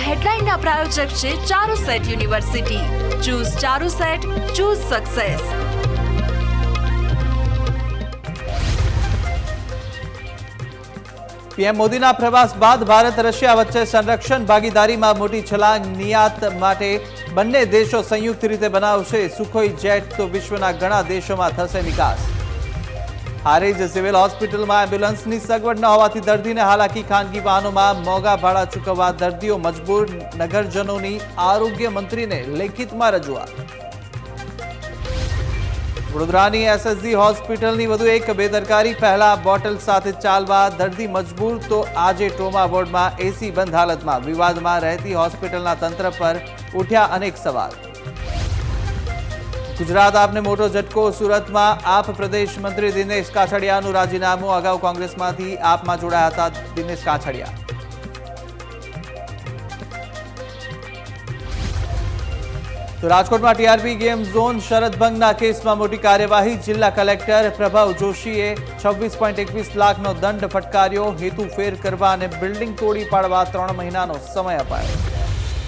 હેડલાઇનના પ્રાયોજક છે Charusat university. Choose Charusat, choose success. PM મોદીના પ્રવાસ બાદ ભારત રશિયા વચ્ચે સંરક્ષણ ભાગીદારીમાં મોટી છલાંગ. નિયાત માટે બંને દેશો સંયુક્ત રીતે બનાવશે સુખોઈ જેટ, તો વિશ્વના ઘણા દેશોમાં થશે નિકાસ. હારીજ સિવિલ હોસ્પિટલમાં એમ્બ્યુલન્સની સગવડ ન હોવાથી દર્દીને હાલાકી. ખાનગી વાહનોમાં મોંઘા ભાડા ચૂકવવા દર્દીઓ મજબૂર. નગરજનોની આરોગ્ય મંત્રીને લેખિતમાં રજૂઆત. વડોદરાની એસએસજી હોસ્પિટલની વધુ એક બેદરકારી. પહેલા બોટલ સાથે ચાલવા દર્દી મજબૂર, તો આજે ટ્રોમા વોર્ડમાં એસી બંધ હાલતમાં. વિવાદમાં રહેતી હોસ્પિટલના તંત્ર પર ઉઠ્યા અનેક સવાલ. ગુજરાત આપને મોટો ઝટકો. સુરતમાં આપ પ્રદેશ મંત્રી દિનેશ કાછડિયાનું રાજીનામું. અગાઉ કોંગ્રેસમાંથી આપમાં જોડાયા હતા દિનેશ કાછડિયા. તો રાજકોટમાં ટીઆરપી ગેમ ઝોન શરત ભંગના કેસમાં મોટી કાર્યવાહી. જિલ્લા કલેક્ટર પ્રભવ જોશીએ 26.21 લાખનો દંડ ફટકાર્યો. હેતુ ફેર કરવા અને બિલ્ડિંગ તોડી પાડવા 3 મહિનાનો સમય અપાયો.